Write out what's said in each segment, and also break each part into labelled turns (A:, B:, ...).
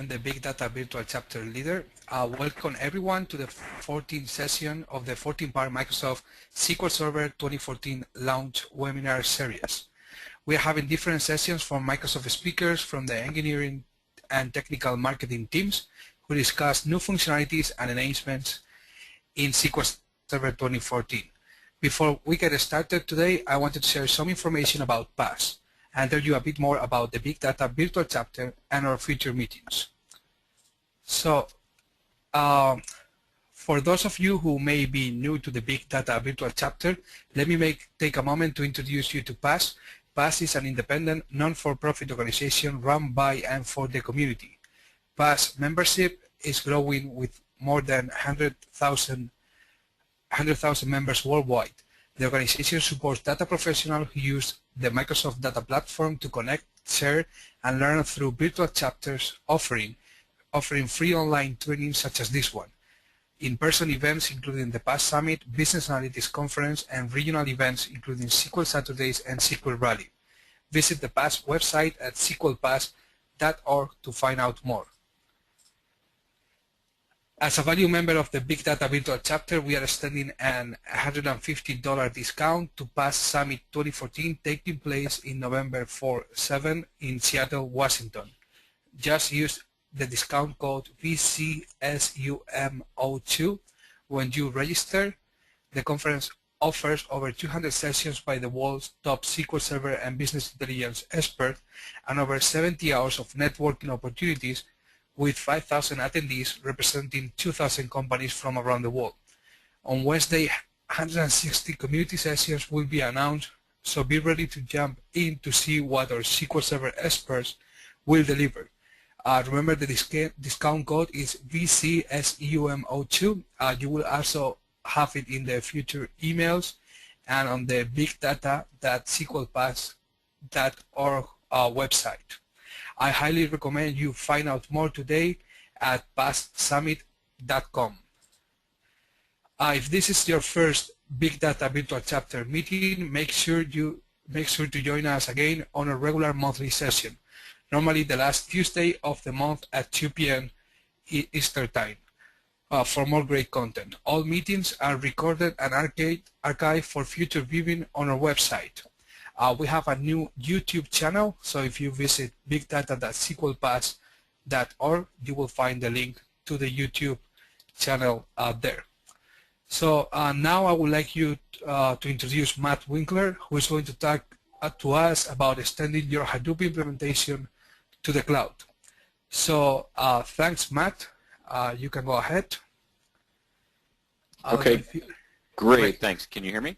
A: the Big Data Virtual Chapter Leader. Welcome everyone to the 14th session of the 14-part Microsoft SQL Server 2014 launch webinar series. We are having different sessions from Microsoft speakers from the engineering and technical marketing teams who discuss new functionalities and enhancements in SQL Server 2014. Before we get started today, I wanted to share some information about PASS and tell you a bit more about the Big Data Virtual Chapter and our future meetings. So, for those of you who may be new to the Big Data Virtual Chapter, let me take a moment to introduce you to PASS. PASS is an independent, non-for-profit organization run by and for the community. PASS membership is growing with more than 100,000 members worldwide. The organization supports data professionals who use the Microsoft Data Platform to connect, share, and learn through virtual chapters, offering free online training such as this one, in-person events including the PASS Summit, Business Analytics Conference, and regional events including SQL Saturdays and SQL Rally. Visit the PASS website at sqlpass.org to find out more. As a value member of the Big Data Virtual Chapter, we are extending an $150 discount to PASS Summit 2014 taking place in November 4-7 in Seattle, Washington. Just use the discount code VCSUMO2 when you register. The conference offers over 200 sessions by the world's top SQL Server and business intelligence experts and over 70 hours of networking opportunities with 5,000 attendees representing 2,000 companies from around the world. On Wednesday, 160 community sessions will be announced, so be ready to jump in to see what our SQL Server experts will deliver. Remember the discount code is VCSUMO2. You will also have it in the future emails and on the bigdata.sqlpass.org website. I highly recommend you find out more today at passsummit.com. If this is your first Big Data Virtual Chapter meeting, make sure to join us again on a regular monthly session, normally the last Tuesday of the month at 2 p.m. Eastern Time, for more great content. All meetings are recorded and archived for future viewing on our website. We have a new YouTube channel, so if you visit bigdata.sqlpass.org, you will find the link to the YouTube channel there. So now I would like you to introduce Matt Winkler, who is going to talk to us about extending your Hadoop implementation to the cloud. So thanks, Matt. You can go ahead.
B: Okay, great, thanks. Can you hear me?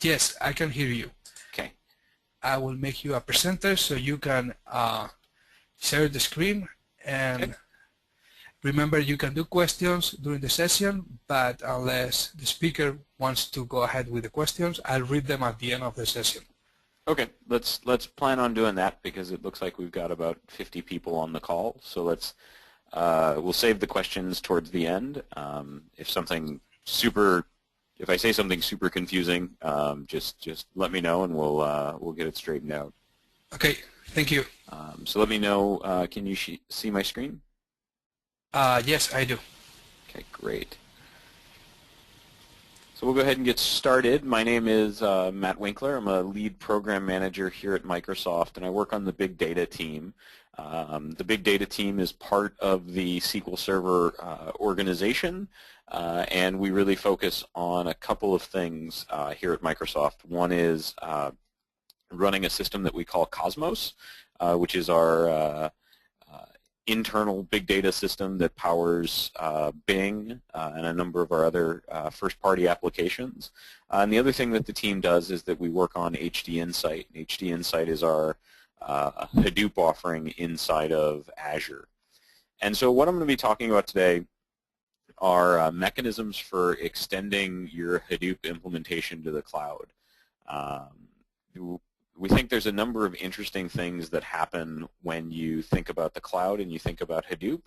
A: Yes, I can hear you.
B: Okay.
A: I will make you a presenter so you can share the screen, and okay. Remember, you can do questions during the session, but unless the speaker wants to go ahead with the questions, I'll read them at the end of the session.
B: Okay, let's plan on doing that because it looks like we've got about 50 people on the call. So we'll save the questions towards the end. If I say something super confusing, just let me know and we'll get it straightened out.
A: Okay, thank you.
B: So let me know. Can you see my screen?
A: Yes, I do.
B: Okay, great. So we'll go ahead and get started. My name is Matt Winkler. I'm a lead program manager here at Microsoft, and I work on the big data team. The big data team is part of the SQL Server organization, and we really focus on a couple of things here at Microsoft. One is running a system that we call Cosmos, which is our internal big data system that powers Bing and a number of our other first-party applications. And the other thing that the team does is that we work on HD Insight. HD Insight is our Hadoop offering inside of Azure. And so what I'm going to be talking about today are mechanisms for extending your Hadoop implementation to the cloud. We think there's a number of interesting things that happen when you think about the cloud and you think about Hadoop,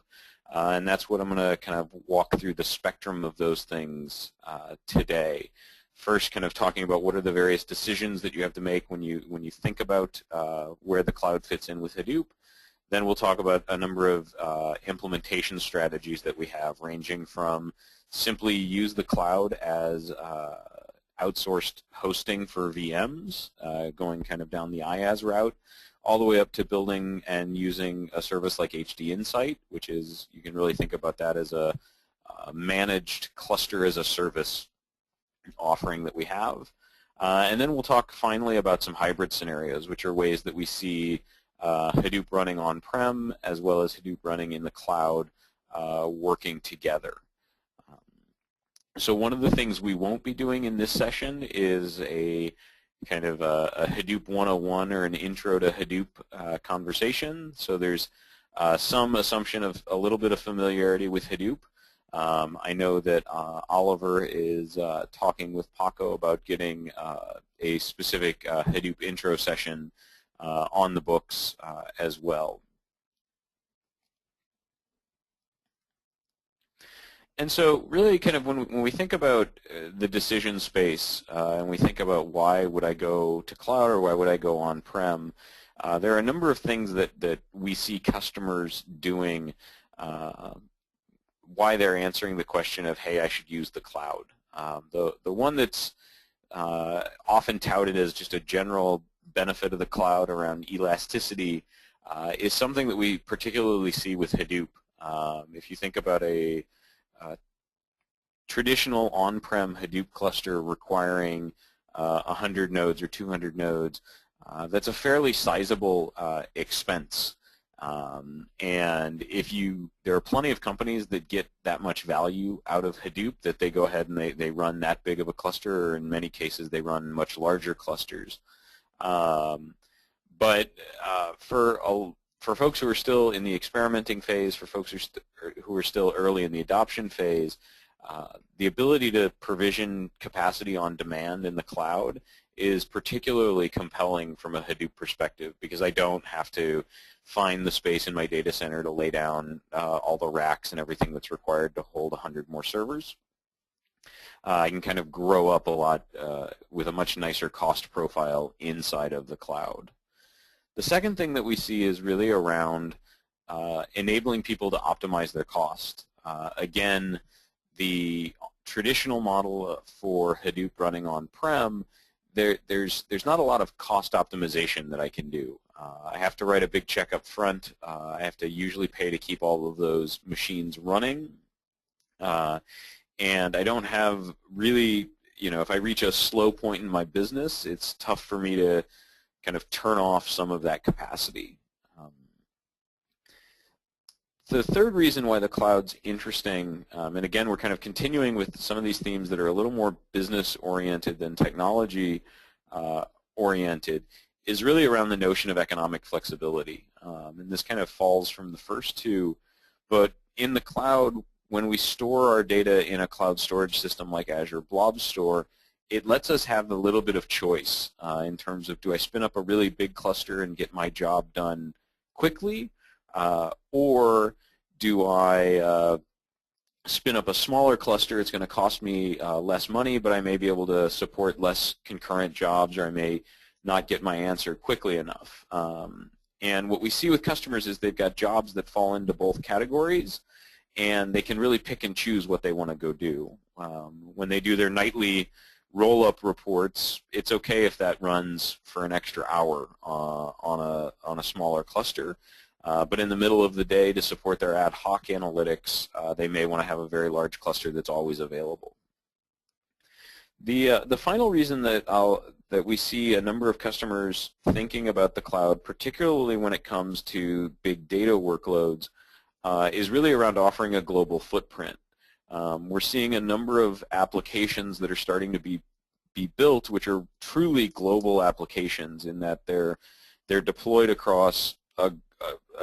B: and that's what I'm going to kind of walk through the spectrum of those things today. First, kind of talking about what are the various decisions that you have to make when you think about where the cloud fits in with Hadoop, Then we'll talk about a number of implementation strategies that we have, ranging from simply use the cloud as outsourced hosting for VMs, going kind of down the IaaS route, all the way up to building and using a service like HD Insight, which is, you can really think about that as a managed cluster as a service offering that we have. And then we'll talk finally about some hybrid scenarios, which are ways that we see Hadoop running on-prem as well as Hadoop running in the cloud working together. So one of the things we won't be doing in this session is a kind of a Hadoop 101 or an intro to Hadoop conversation. So there's some assumption of a little bit of familiarity with Hadoop. I know that Oliver is talking with Paco about getting a specific Hadoop intro session on the books as well. And so really kind of when we think about the decision space and we think about why would I go to cloud or why would I go on-prem, there are a number of things that we see customers doing why they're answering the question of, hey, I should use the cloud. The one that's often touted as just a general benefit of the cloud around elasticity is something that we particularly see with Hadoop. If you think about a traditional on-prem Hadoop cluster requiring 100 nodes or 200 nodes, that's a fairly sizable expense. And there are plenty of companies that get that much value out of Hadoop that they go ahead and they run that big of a cluster, or in many cases they run much larger clusters. But for folks who are still in the experimenting phase, for folks who are still early in the adoption phase, the ability to provision capacity on demand in the cloud is particularly compelling from a Hadoop perspective, because I don't have to find the space in my data center to lay down all the racks and everything that's required to hold 100 more servers. I can kind of grow up a lot with a much nicer cost profile inside of the cloud. The second thing that we see is really around enabling people to optimize their cost. Again, the traditional model for Hadoop running on-prem, there's not a lot of cost optimization that I can do. I have to write a big check up front. I have to usually pay to keep all of those machines running. And I don't have really, if I reach a slow point in my business, it's tough for me to kind of turn off some of that capacity. The third reason why the cloud's interesting, and again, we're kind of continuing with some of these themes that are a little more business-oriented than technology-oriented, is really around the notion of economic flexibility. And this kind of falls from the first two, but in the cloud, when we store our data in a cloud storage system like Azure Blob Store, it lets us have a little bit of choice in terms of, do I spin up a really big cluster and get my job done quickly, or do I spin up a smaller cluster? It's going to cost me less money, but I may be able to support less concurrent jobs, or I may not get my answer quickly enough. And what we see with customers is they've got jobs that fall into both categories, and they can really pick and choose what they want to go do. When they do their nightly roll-up reports, it's okay if that runs for an extra hour on a smaller cluster. But in the middle of the day, to support their ad hoc analytics, they may want to have a very large cluster that's always available. The final reason that we see a number of customers thinking about the cloud, particularly when it comes to big data workloads, is really around offering a global footprint. We're seeing a number of applications that are starting to be built, which are truly global applications, in that they're deployed across a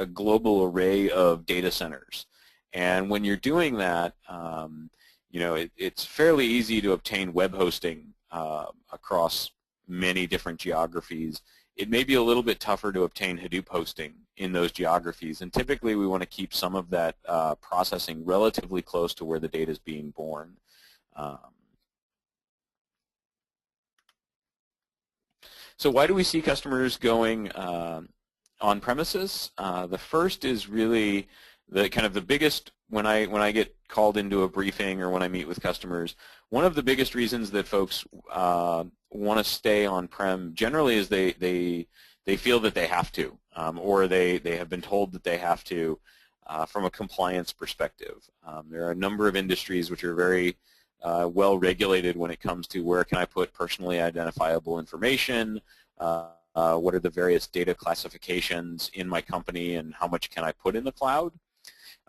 B: global array of data centers. And when you're doing that, it's fairly easy to obtain web hosting across many different geographies. It may be a little bit tougher to obtain Hadoop hosting in those geographies, and typically we want to keep some of that processing relatively close to where the data is being born. So why do we see customers going on premises. The first is really the kind of the biggest, when I get called into a briefing or when I meet with customers, one of the biggest reasons that folks want to stay on-prem generally is they feel that they have to, or they have been told that they have to from a compliance perspective. There are a number of industries which are very well regulated when it comes to where can I put personally identifiable information, what are the various data classifications in my company, and how much can I put in the cloud.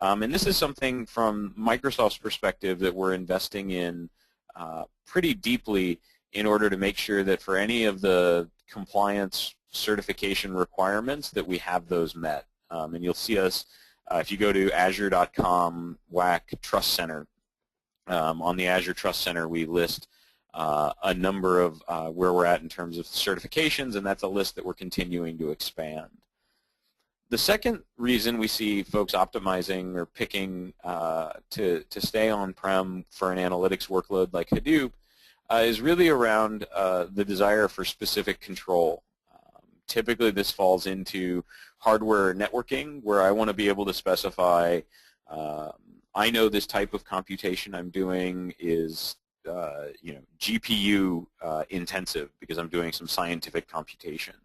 B: And this is something from Microsoft's perspective that we're investing in pretty deeply in order to make sure that for any of the compliance certification requirements that we have those met. And you'll see us, if you go to azure.com/trust center, on the Azure Trust Center we list a number of where we're at in terms of certifications, and that's a list that we're continuing to expand. The second reason we see folks optimizing or picking to stay on-prem for an analytics workload like Hadoop is really around the desire for specific control. Typically this falls into hardware networking, where I want to be able to specify I know this type of computation I'm doing is GPU intensive because I'm doing some scientific computation.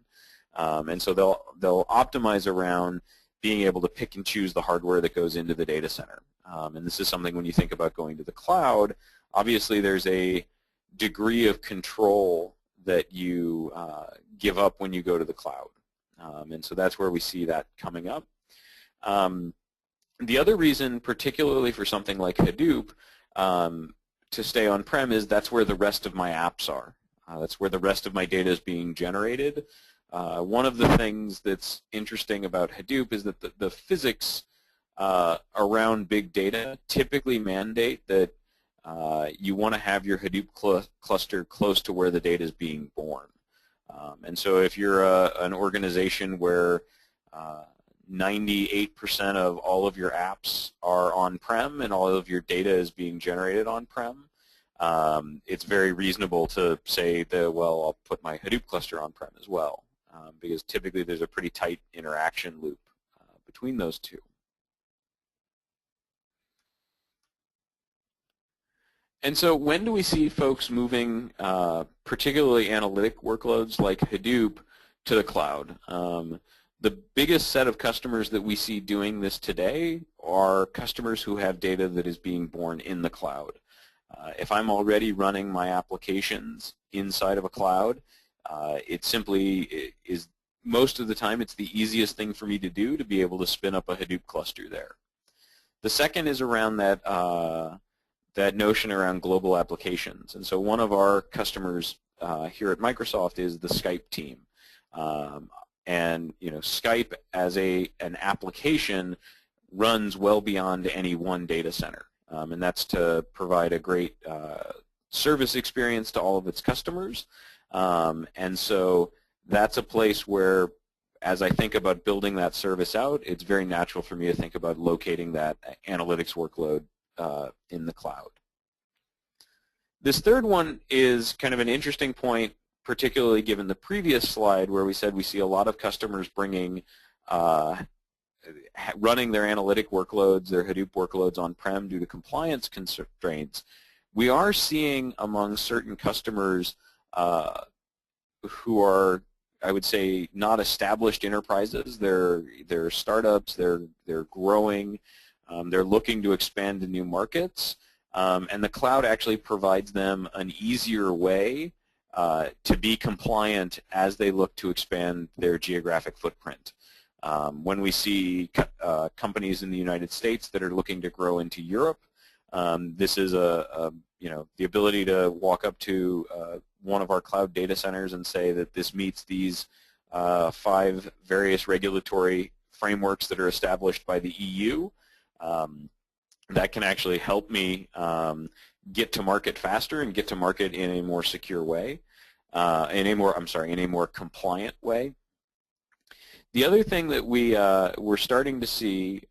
B: And so they'll optimize around being able to pick and choose the hardware that goes into the data center. And this is something when you think about going to the cloud, obviously there's a degree of control that you give up when you go to the cloud. And so that's where we see that coming up. The other reason, particularly for something like Hadoop, to stay on-prem is that's where the rest of my apps are. That's where the rest of my data is being generated. One of the things that's interesting about Hadoop is that the physics around big data typically mandate that you want to have your Hadoop cluster close to where the data is being born. And so if you're an organization where 98% of all of your apps are on-prem and all of your data is being generated on-prem, it's very reasonable to say that, well, I'll put my Hadoop cluster on-prem as well, because typically there's a pretty tight interaction loop between those two. And so when do we see folks moving, particularly analytic workloads like Hadoop, to the cloud? The biggest set of customers that we see doing this today are customers who have data that is being born in the cloud. If I'm already running my applications inside of a cloud, it simply is, most of the time, it's the easiest thing for me to do to be able to spin up a Hadoop cluster there. The second is around that, that notion around global applications. And so one of our customers here at Microsoft is the Skype team. And Skype as an application runs well beyond any one data center, and that's to provide a great service experience to all of its customers. And so that's a place where, as I think about building that service out, it's very natural for me to think about locating that analytics workload in the cloud. This third one is kind of an interesting point, particularly given the previous slide where we said we see a lot of customers bringing, running their analytic workloads, their Hadoop workloads on-prem due to compliance constraints. We are seeing among certain customers who are, I would say, not established enterprises. They're startups. They're growing. They're looking to expand to new markets. And the cloud actually provides them an easier way to be compliant as they look to expand their geographic footprint. When we see companies in the United States that are looking to grow into Europe, this is the ability to walk up to one of our cloud data centers and say that this meets these 5 various regulatory frameworks that are established by the EU. That can actually help me get to market faster and get to market in a more secure way, in a more compliant way. The other thing that we're starting to see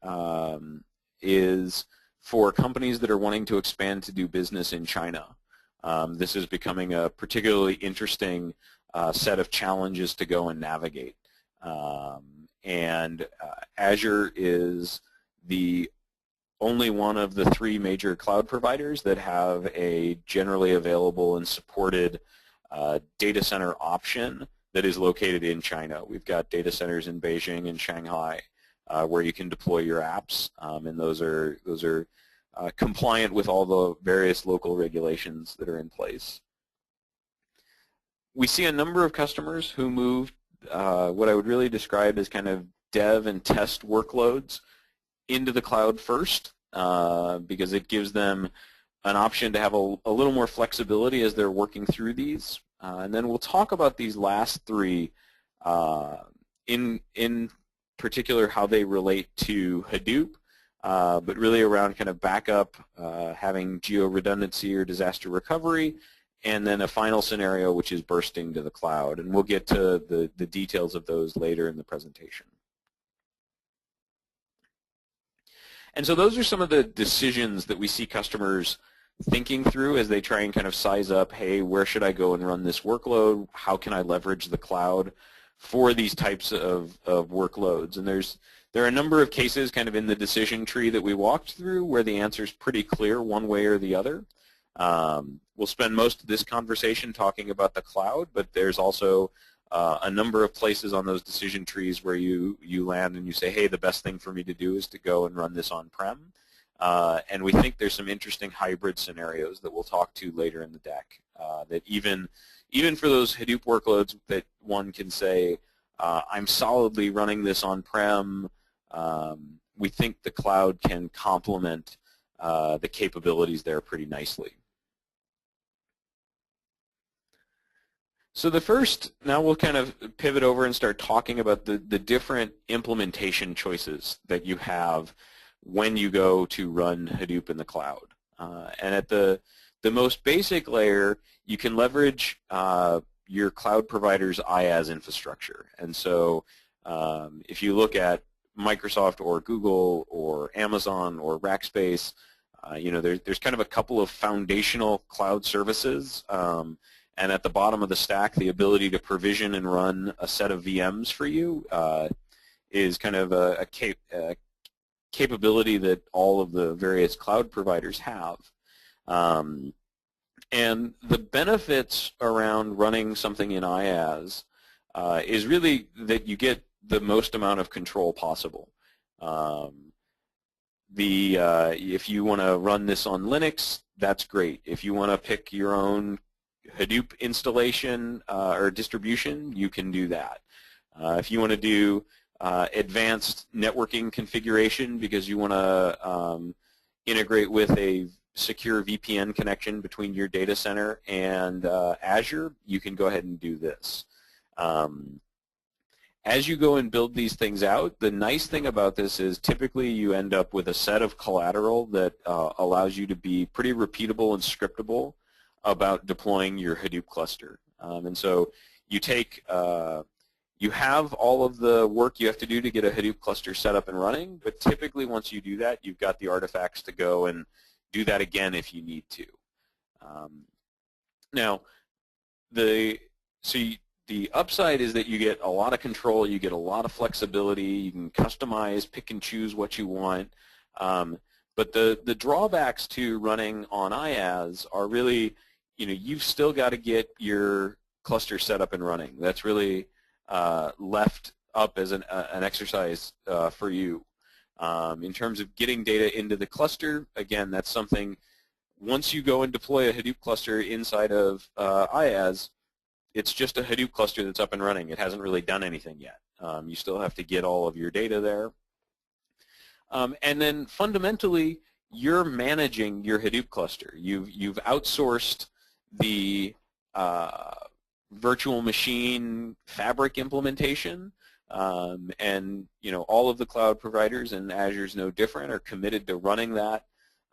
B: is for companies that are wanting to expand to do business in China. This is becoming a particularly interesting set of challenges to go and navigate. and Azure is the only one of the 3 major cloud providers that have a generally available and supported data center option that is located in China. We've got data centers in Beijing and Shanghai where you can deploy your apps, and those are compliant with all the various local regulations that are in place. We see a number of customers who move what I would really describe as kind of dev and test workloads into the cloud first, because it gives them an option to have a little more flexibility as they're working through these. And then we'll talk about these last 3 in particular, how they relate to Hadoop, but really around kind of backup, having geo-redundancy or disaster recovery, and then a final scenario which is bursting to the cloud. And we'll get to the details of those later in the presentation. And so those are some of the decisions that we see customers thinking through as they try and kind of size up, hey, where should I go and run this workload? How can I leverage the cloud for these types of workloads? And there are a number of cases kind of in the decision tree that we walked through where the answer is pretty clear one way or the other. We'll spend most of this conversation talking about the cloud, but there's also a number of places on those decision trees where you land and you say, hey, the best thing for me to do is to go and run this on-prem. And we think there's some interesting hybrid scenarios that we'll talk to later in the deck, that even for those Hadoop workloads that one can say, I'm solidly running this on-prem, we think the cloud can complement the capabilities there pretty nicely. So the first, now we'll kind of pivot over and start talking about the different implementation choices that you have when you go to run Hadoop in the cloud. And at the most basic layer, you can leverage your cloud provider's IaaS infrastructure. And so if you look at Microsoft or Google or Amazon or Rackspace, there's kind of a couple of foundational cloud services. And at the bottom of the stack, the ability to provision and run a set of VMs for you is kind of a capability that all of the various cloud providers have. And the benefits around running something in IaaS is really that you get the most amount of control possible. If you want to run this on Linux, that's great. If you want to pick your own Hadoop installation or distribution, you can do that. If you want to do advanced networking configuration because you want to integrate with a secure VPN connection between your data center and Azure, you can go ahead and do this. As you go and build these things out, the nice thing about this is typically you end up with a set of collateral that allows you to be pretty repeatable and scriptable about deploying your Hadoop cluster. And so you take, you have all of the work you have to do to get a Hadoop cluster set up and running, but typically once you do that, you've got the artifacts to go and do that again if you need to. Now, the upside is that you get a lot of control, you get a lot of flexibility, you can customize, pick and choose what you want. But the drawbacks to running on IaaS are really, you've still got to get your cluster set up and running. That's really left up as an exercise for you. In terms of getting data into the cluster, again, that's something, once you go and deploy a Hadoop cluster inside of IaaS, it's just a Hadoop cluster that's up and running. It hasn't really done anything yet. You still have to get all of your data there. And then fundamentally, you're managing your Hadoop cluster. You've outsourced the virtual machine fabric implementation, and all of the cloud providers, and Azure's no different, are committed to running that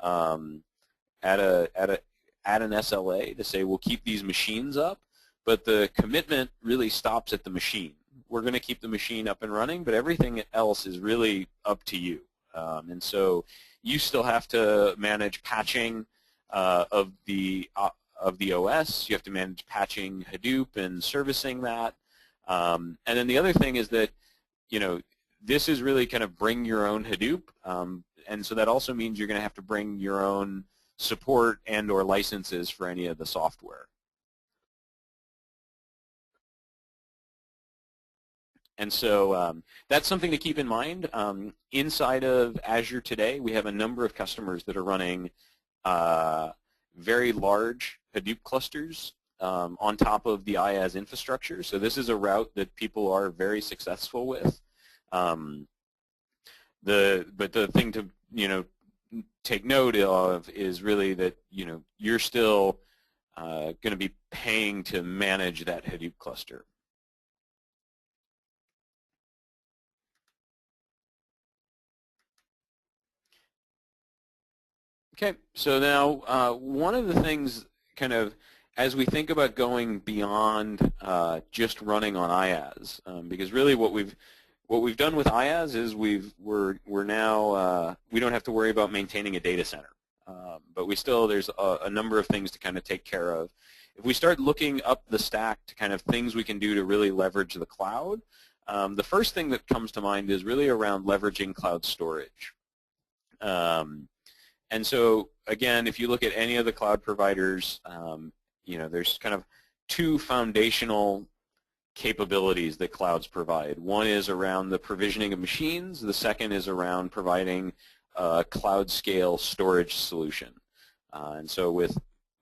B: at an SLA to say we'll keep these machines up, but the commitment really stops at the machine. We're going to keep the machine up and running, but everything else is really up to you. And so you still have to manage patching of the OS. You have to manage patching Hadoop and servicing that. And then the other thing is that, this is really kind of bring your own Hadoop, and so that also means you're going to have to bring your own support and or licenses for any of the software. And so that's something to keep in mind. Inside of Azure today, we have a number of customers that are running very large Hadoop clusters on top of the IaaS infrastructure. So this is a route that people are very successful with. But the thing to take note of is really that you're still going to be paying to manage that Hadoop cluster. Okay, so now one of the things kind of as we think about going beyond just running on IaaS, because really what we've done with IaaS is we're now we don't have to worry about maintaining a data center, but there's a number of things to kind of take care of. If we start looking up the stack to kind of things we can do to really leverage the cloud, the first thing that comes to mind is really around leveraging cloud storage. And so, again, if you look at any of the cloud providers, there's kind of two foundational capabilities that clouds provide. One is around the provisioning of machines. The second is around providing a cloud scale storage solution. And so with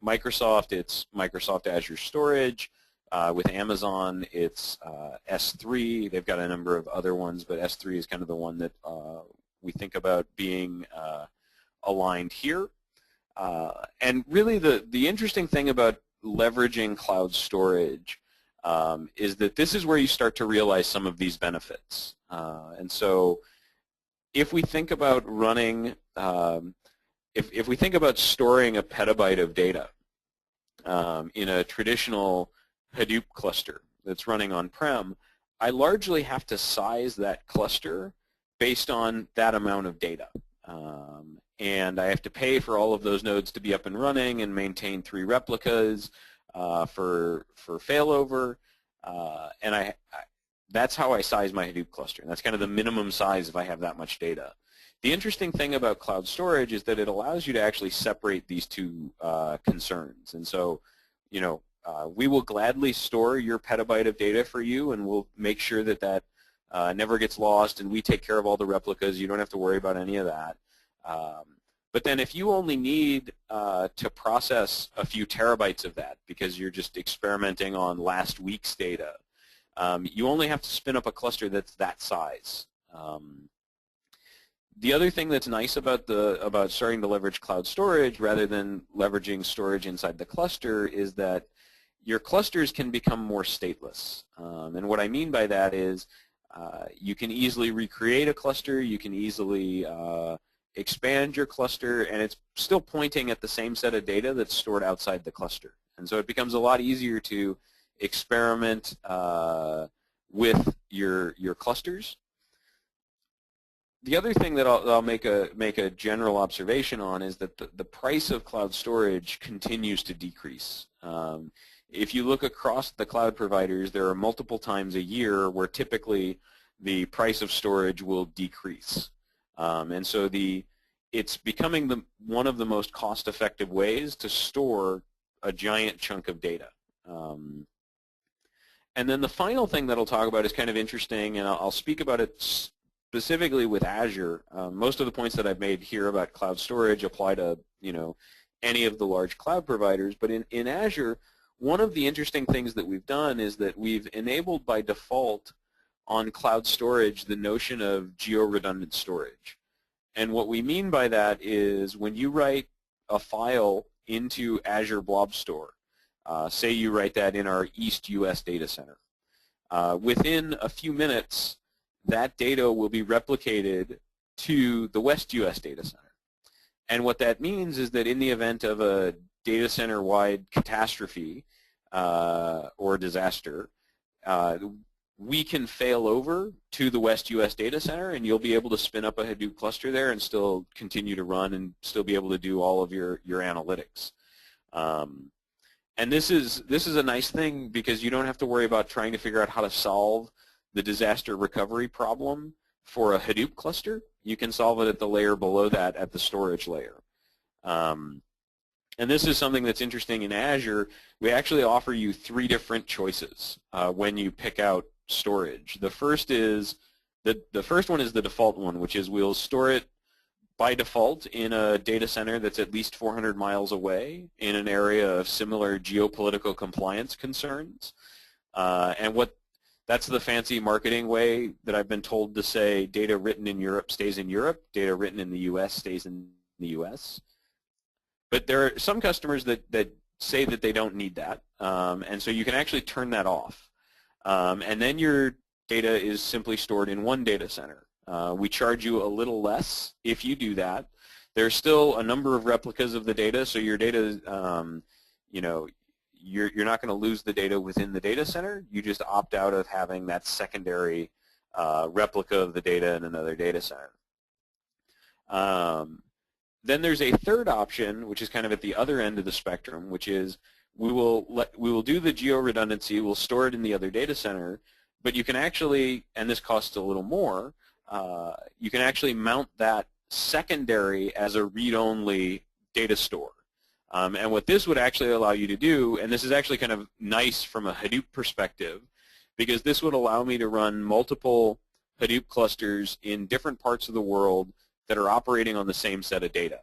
B: Microsoft, it's Microsoft Azure Storage. With Amazon, it's S3. They've got a number of other ones, but S3 is kind of the one that we think about being aligned here. And really the interesting thing about leveraging cloud storage is that this is where you start to realize some of these benefits. And so if we think about running, if we think about storing a petabyte of data in a traditional Hadoop cluster that's running on-prem, I largely have to size that cluster based on that amount of data. And I have to pay for all of those nodes to be up and running and maintain 3 replicas for failover. And that's how I size my Hadoop cluster. And that's kind of the minimum size if I have that much data. The interesting thing about cloud storage is that it allows you to actually separate these two concerns. And so, we will gladly store your petabyte of data for you, and we'll make sure that that never gets lost, and we take care of all the replicas. You don't have to worry about any of that. But then if you only need to process a few terabytes of that because you're just experimenting on last week's data, you only have to spin up a cluster that's that size. The other thing that's nice about starting to leverage cloud storage rather than leveraging storage inside the cluster is that your clusters can become more stateless. And what I mean by that is you can easily recreate a cluster, you can easily expand your cluster, and it's still pointing at the same set of data that's stored outside the cluster. And so it becomes a lot easier to experiment with your clusters. The other thing that I'll make a general observation on is that the price of cloud storage continues to decrease. If you look across the cloud providers, there are multiple times a year where typically the price of storage will decrease. And so it's becoming one of the most cost-effective ways to store a giant chunk of data. And then the final thing that I'll talk about is kind of interesting, and I'll speak about it specifically with Azure. Most of the points that I've made here about cloud storage apply to any of the large cloud providers, but in Azure, one of the interesting things that we've done is that we've enabled by default on cloud storage the notion of geo-redundant storage. And what we mean by that is when you write a file into Azure Blob Store, say you write that in our East US data center, within a few minutes that data will be replicated to the West US data center. And what that means is that in the event of a data center-wide catastrophe or disaster, we can fail over to the West US data center, and you'll be able to spin up a Hadoop cluster there and still continue to run and still be able to do all of your analytics. And this is a nice thing because you don't have to worry about trying to figure out how to solve the disaster recovery problem for a Hadoop cluster, you can solve it at the layer below that at the storage layer. And this is something that's interesting in Azure. We actually offer you 3 different choices when you pick out storage. The first one is the default one, which is we'll store it by default in a data center that's at least 400 miles away in an area of similar geopolitical compliance concerns. That's the fancy marketing way that I've been told to say data written in Europe stays in Europe, data written in the US stays in the US. But there are some customers that say that they don't need that, and so you can actually turn that off. And then your data is simply stored in one data center. We charge you a little less if you do that. There's still a number of replicas of the data, so your data, you're not going to lose the data within the data center. You just opt out of having that secondary replica of the data in another data center. Then there's a third option, which is kind of at the other end of the spectrum, which is we will do the geo-redundancy, we'll store it in the other data center, but you can actually, and this costs a little more, you can actually mount that secondary as a read-only data store. And what this would actually allow you to do, and this is actually kind of nice from a Hadoop perspective, because this would allow me to run multiple Hadoop clusters in different parts of the world that are operating on the same set of data.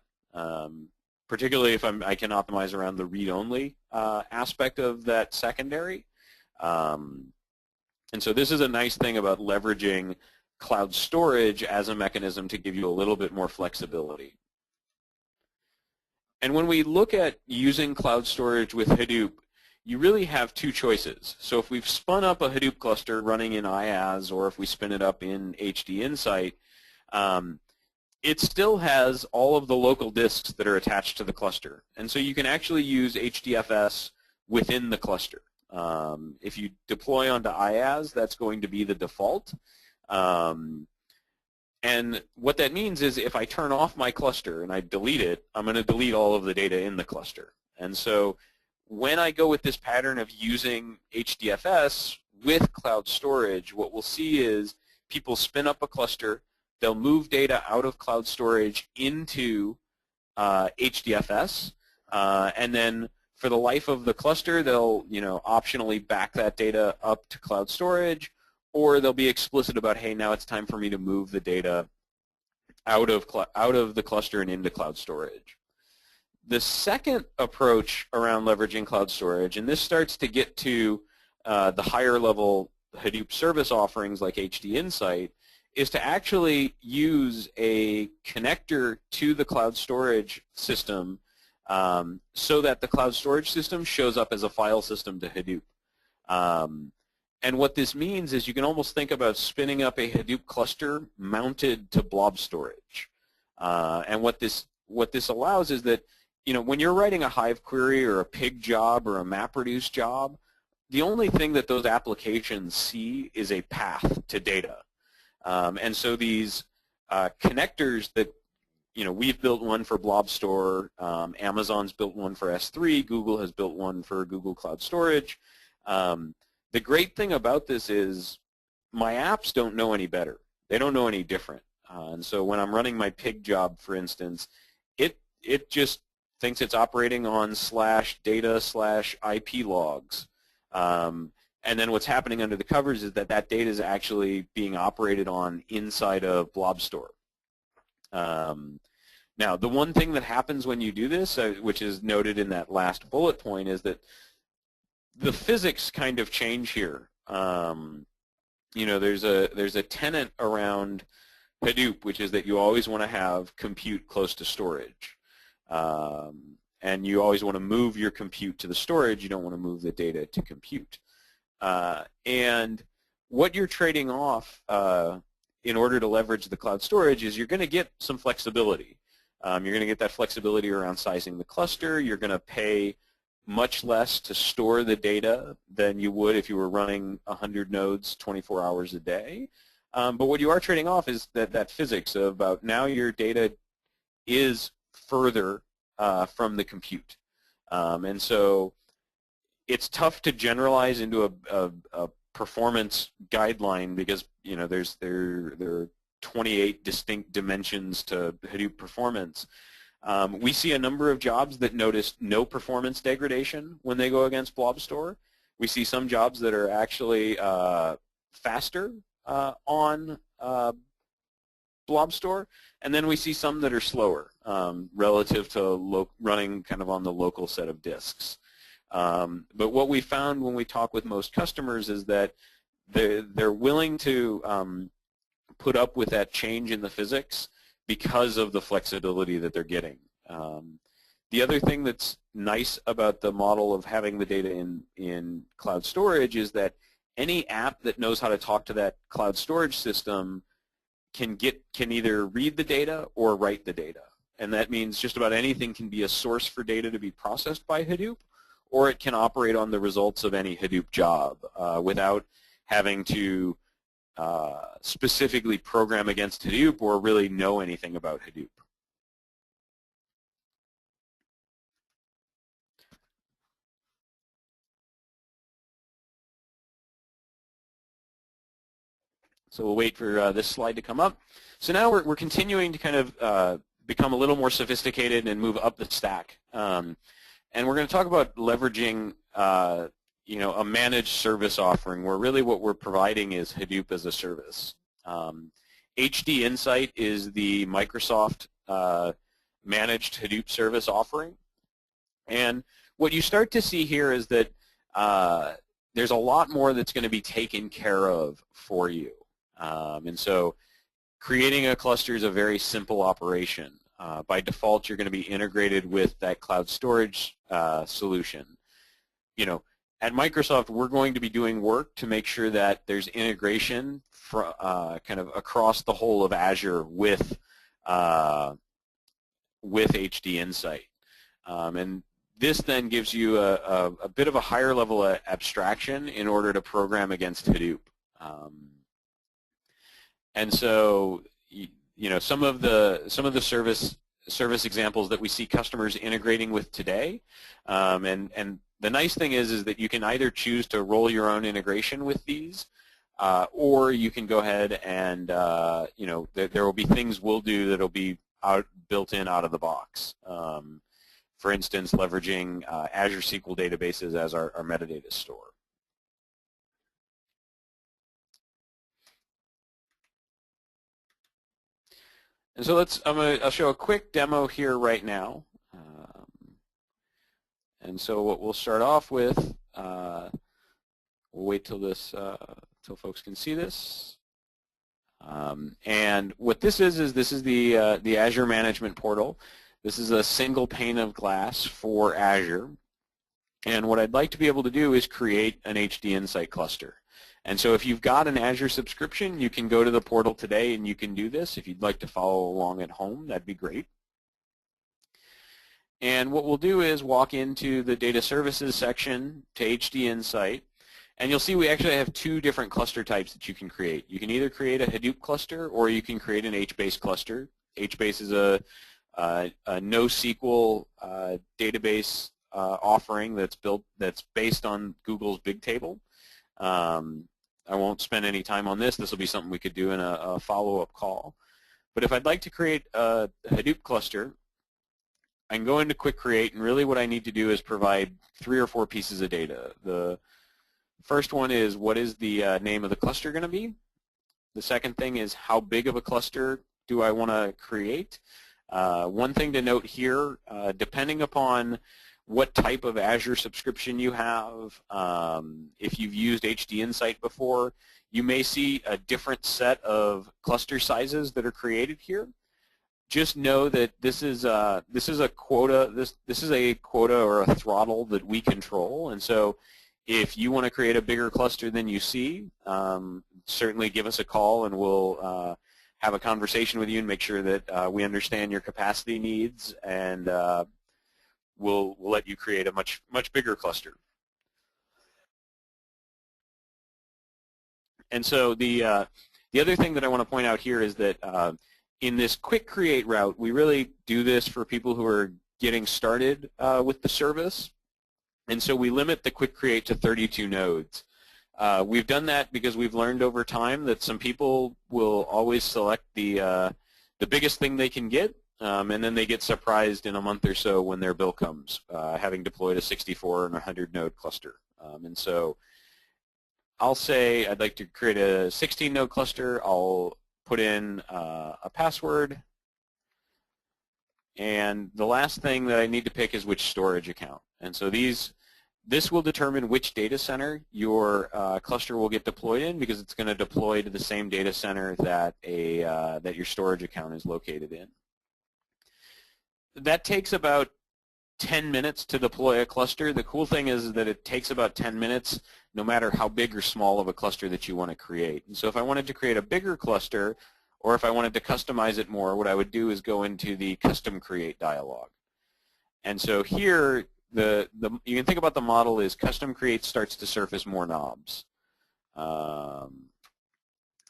B: Particularly if I can optimize around the read-only aspect of that secondary. And so this is a nice thing about leveraging cloud storage as a mechanism to give you a little bit more flexibility. And when we look at using cloud storage with Hadoop, you really have 2 choices. So if we've spun up a Hadoop cluster running in IaaS, or if we spin it up in HD Insight, it still has all of the local disks that are attached to the cluster. And so you can actually use HDFS within the cluster. If you deploy onto IaaS, that's going to be the default. And what that means is if I turn off my cluster and I delete it, I'm going to delete all of the data in the cluster. And so when I go with this pattern of using HDFS with cloud storage, what we'll see is people spin up a cluster, they'll move data out of cloud storage into HDFS, and then for the life of the cluster, they'll optionally back that data up to cloud storage, or they'll be explicit about, hey, now it's time for me to move the data out of the cluster and into cloud storage. The second approach around leveraging cloud storage, and this starts to get to the higher level Hadoop service offerings like HD Insight, is to actually use a connector to the cloud storage system so that the cloud storage system shows up as a file system to Hadoop. And what this means is you can almost think about spinning up a Hadoop cluster mounted to blob storage. And what this allows is that when you're writing a Hive query or a pig job or a MapReduce job, the only thing that those applications see is a path to data. And so these connectors that, we've built one for Blob Store, Amazon's built one for S3, Google has built one for Google Cloud Storage. The great thing about this is my apps don't know any better. They don't know any different. And so when I'm running my pig job, for instance, it just thinks it's operating on /data/IP logs. And then what's happening under the covers is that data is actually being operated on inside of Blob Store. Now, the one thing that happens when you do this, which is noted in that last bullet point, is that the physics kind of change here. There's a tenet around Hadoop, which is that you always want to have compute close to storage. And you always want to move your compute to the storage. You don't want to move the data to compute. And what you're trading off in order to leverage the cloud storage is you're going to get some flexibility. You're going to get that flexibility around sizing the cluster. You're going to pay much less to store the data than you would if you were running 100 nodes 24 hours a day. But what you are trading off is that physics of about now your data is further from the compute. And so it's tough to generalize into a performance guideline because there are 28 distinct dimensions to Hadoop performance. We see a number of jobs that notice no performance degradation when they go against Blob Store. We see some jobs that are actually faster on Blob Store, and then we see some that are slower relative to running kind of on the local set of disks. But what we found when we talk with most customers is that they're willing to put up with that change in the physics because of the flexibility that they're getting. The other thing that's nice about the model of having the data in cloud storage is that any app that knows how to talk to that cloud storage system can either read the data or write the data. And that means just about anything can be a source for data to be processed by Hadoop, or it can operate on the results of any Hadoop job without having to specifically program against Hadoop or really know anything about Hadoop. So we'll wait for this slide to come up. So now we're continuing to kind of become a little more sophisticated and move up the stack. And we're going to talk about leveraging a managed service offering where really what we're providing is Hadoop as a service. HD Insight is the Microsoft managed Hadoop service offering. And what you start to see here is that there's a lot more that's going to be taken care of for you. And so creating a cluster is a very simple operation. By default, you're going to be integrated with that cloud storage solution. At Microsoft, we're going to be doing work to make sure that there's integration kind of across the whole of Azure with HD Insight. And this then gives you a bit of a higher level of abstraction in order to program against Hadoop. And so, some of the service examples that we see customers integrating with today, and the nice thing is that you can either choose to roll your own integration with these, or you can go ahead and there will be things we'll do that'll be built in out of the box. For instance, leveraging Azure SQL databases as our metadata store. And so I'll show a quick demo here right now. And so what we'll start off with, we'll wait till till folks can see this. And what this is this is the Azure Management Portal. This is a single pane of glass for Azure. And what I'd like to be able to do is create an HD Insight cluster. And so if you've got an Azure subscription, you can go to the portal today and you can do this. If you'd like to follow along at home, that'd be great. And what we'll do is walk into the Data Services section to HD Insight. And you'll see we actually have two different cluster types that you can create. You can either create a Hadoop cluster or you can create an HBase cluster. HBase is a NoSQL database offering that's based on Google's Bigtable. I won't spend any time on this. This will be something we could do in a follow-up call. But if I'd like to create a Hadoop cluster, I can go into Quick Create, and really what I need to do is provide 3 or 4 pieces of data. The first one is what is the name of the cluster going to be? The second thing is how big of a cluster do I want to create? One thing to note here, depending upon what type of Azure subscription you have, if you've used HD Insight before, you may see a different set of cluster sizes that are created here. Just know that this is a quota. This is a quota or a throttle that we control, and so if you want to create a bigger cluster than you see, certainly give us a call and we'll have a conversation with you and make sure that we understand your capacity needs, and we'll let you create a much bigger cluster. And so the other thing that I want to point out here is that in this quick create route, we really do this for people who are getting started with the service. And so we limit the quick create to 32 nodes. We've done that because we've learned over time that some people will always select the biggest thing they can get, and then they get surprised in a month or so when their bill comes, having deployed a 64 and 100 node cluster. And so I'll say I'd like to create a 16 node cluster. I'll put in a password, and the last thing that I need to pick is which storage account. And so this will determine which data center your cluster will get deployed in, because it's going to deploy to the same data center that that your storage account is located in. That takes about 10 minutes to deploy a cluster. The cool thing is that it takes about 10 minutes no matter how big or small of a cluster that you want to create. And so if I wanted to create a bigger cluster, or if I wanted to customize it more, what I would do is go into the custom create dialog. And so here, you can think about the model as custom create starts to surface more knobs. I'm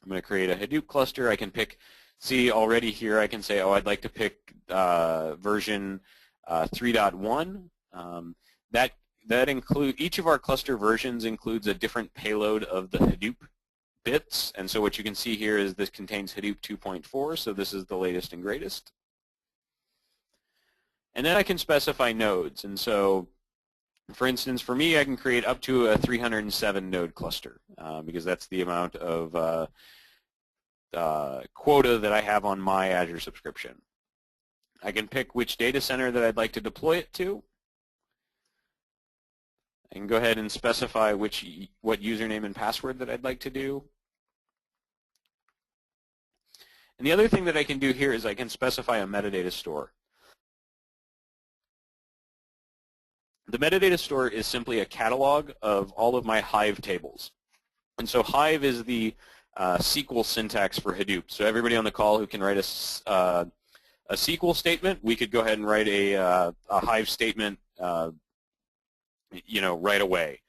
B: going to create a Hadoop cluster. I can pick, see already here I can say, oh, I'd like to pick version 3.1. That include, each of our cluster versions includes a different payload of the Hadoop bits, and so what you can see here is this contains Hadoop 2.4, so this is the latest and greatest. And then I can specify nodes, and so for instance, for me, I can create up to a 307 node cluster, because that's the amount of quota that I have on my Azure subscription. I can pick which data center that I'd like to deploy it to. I can go ahead and specify what username and password that I'd like to do. And the other thing that I can do here is I can specify a metadata store. The metadata store is simply a catalog of all of my Hive tables. And so Hive is the SQL syntax for Hadoop. So everybody on the call who can write a SQL statement, we could go ahead and write a Hive statement right away.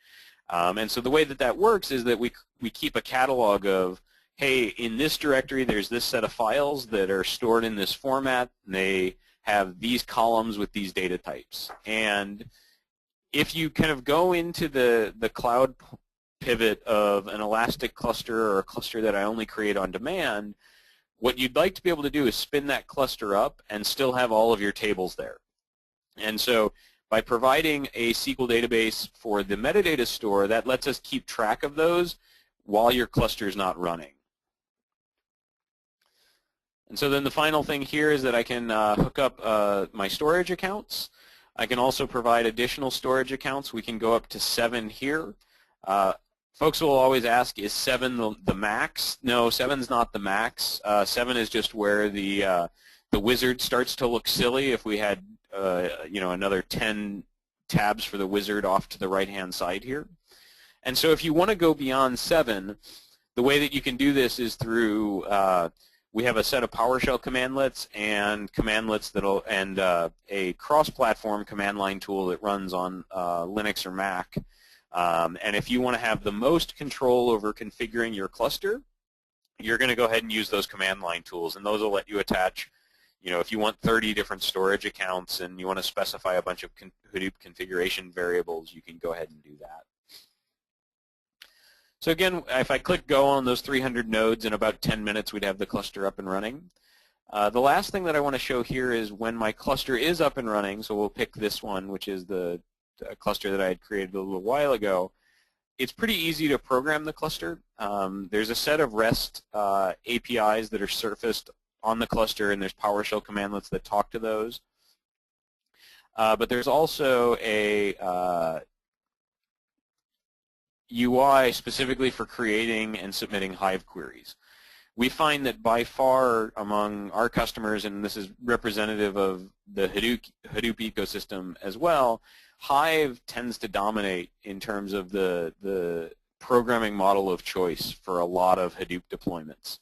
B: And so the way that that works is that we keep a catalog of, hey, in this directory there's this set of files that are stored in this format, and they have these columns with these data types. And if you kind of go into the cloud pivot of an Elastic cluster or a cluster that I only create on demand, what you'd like to be able to do is spin that cluster up and still have all of your tables there. And so by providing a SQL database for the metadata store, that lets us keep track of those while your cluster is not running. And so then the final thing here is that I can hook up my storage accounts. I can also provide additional storage accounts. We can go up to 7 here. Folks will always ask, is 7 the max? No, 7's not the max. 7 is just where the wizard starts to look silly if we had another 10 tabs for the wizard off to the right-hand side here. And so if you want to go beyond 7, the way that you can do this is through we have a set of PowerShell commandlets and a cross-platform command line tool that runs on Linux or Mac. And if you want to have the most control over configuring your cluster, you're going to go ahead and use those command line tools, and those will let you attach, if you want 30 different storage accounts and you want to specify a bunch of Hadoop configuration variables, you can go ahead and do that. So again, if I click go on those 300 nodes, in about 10 minutes we'd have the cluster up and running. The last thing that I want to show here is when my cluster is up and running, so we'll pick this one, which is the cluster that I had created a little while ago. It's pretty easy to program the cluster. There's a set of REST APIs that are surfaced on the cluster, and there's PowerShell commandlets that talk to those. But there's also a UI specifically for creating and submitting Hive queries. We find that by far among our customers, and this is representative of the Hadoop ecosystem as well, Hive tends to dominate in terms of the programming model of choice for a lot of Hadoop deployments.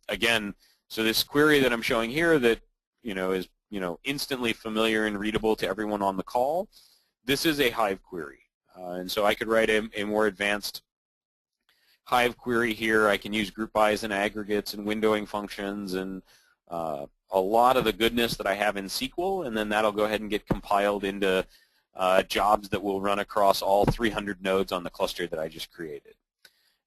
B: Again, so this query that I'm showing here that is instantly familiar and readable to everyone on the call, this is a Hive query. And so I could write a more advanced Hive query here. I can use group bys and aggregates and windowing functions and a lot of the goodness that I have in SQL, and then that'll go ahead and get compiled into jobs that will run across all 300 nodes on the cluster that I just created.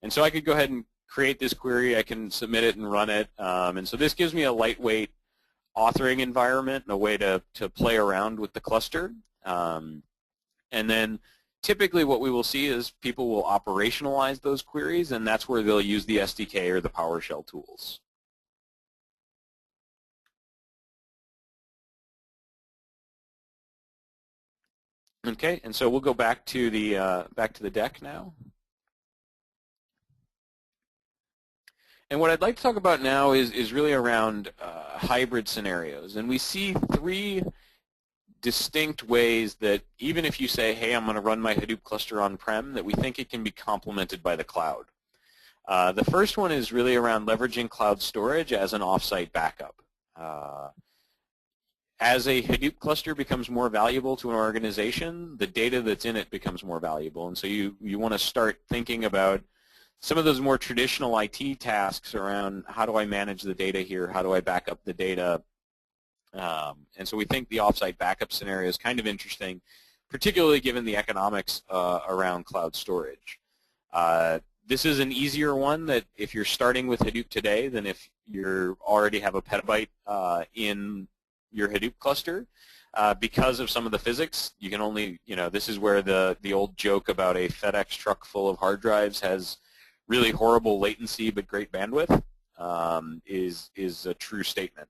B: And so I could go ahead and create this query. I can submit it and run it. And so this gives me a lightweight authoring environment and a way to play around with the cluster. And then typically what we will see is people will operationalize those queries, and that's where they'll use the SDK or the PowerShell tools. Okay, and so we'll go back to the deck now. And what I'd like to talk about now is really around hybrid scenarios. And we see three distinct ways that even if you say, hey, I'm going to run my Hadoop cluster on-prem, that we think it can be complemented by the cloud. The first one is really around leveraging cloud storage as an offsite backup. As a Hadoop cluster becomes more valuable to an organization, the data that's in it becomes more valuable. And so you want to start thinking about some of those more traditional IT tasks around how do I manage the data here, how do I back up the data. And so we think the offsite backup scenario is kind of interesting, particularly given the economics around cloud storage. This is an easier one that if you're starting with Hadoop today than if you already have a petabyte in your Hadoop cluster. Because of some of the physics, you can only, this is where the old joke about a FedEx truck full of hard drives has really horrible latency but great bandwidth is a true statement.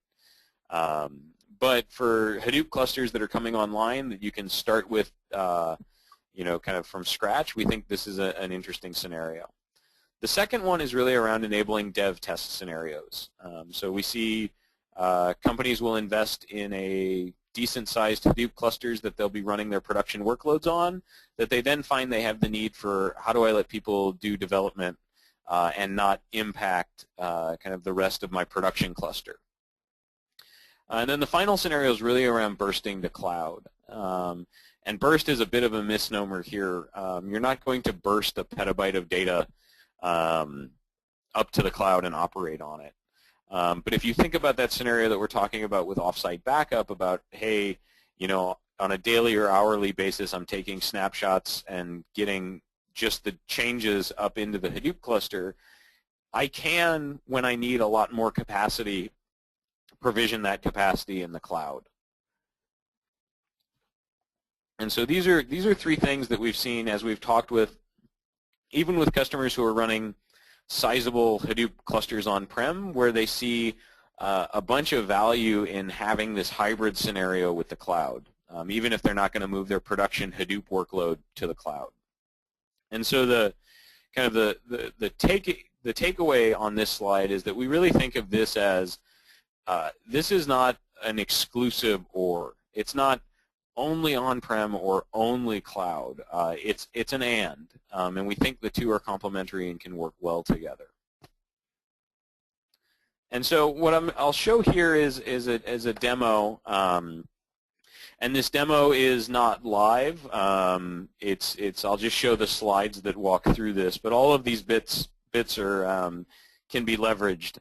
B: But for Hadoop clusters that are coming online that you can start with, kind of from scratch, we think this is an interesting scenario. The second one is really around enabling dev test scenarios. So we see companies will invest in a decent-sized Hadoop clusters that they'll be running their production workloads on, that they then find they have the need for how do I let people do development and not impact kind of the rest of my production cluster. And then the final scenario is really around bursting to cloud. And burst is a bit of a misnomer here. You're not going to burst a petabyte of data up to the cloud and operate on it. But if you think about that scenario that we're talking about with offsite backup, about, hey, on a daily or hourly basis, I'm taking snapshots and getting just the changes up into the Hadoop cluster, I can, when I need a lot more capacity, provision that capacity in the cloud. And so these are three things that we've seen as we've talked with, even with customers who are running sizable Hadoop clusters on-prem, where they see a bunch of value in having this hybrid scenario with the cloud, even if they're not going to move their production Hadoop workload to the cloud. And so the takeaway on this slide is that we really think of this as this is not an exclusive or. It's not only on-prem or only cloud. It's an and we think the two are complementary and can work well together. And so what I'll show here is a demo, and this demo is not live. I'll just show the slides that walk through this, but all of these bits are can be leveraged.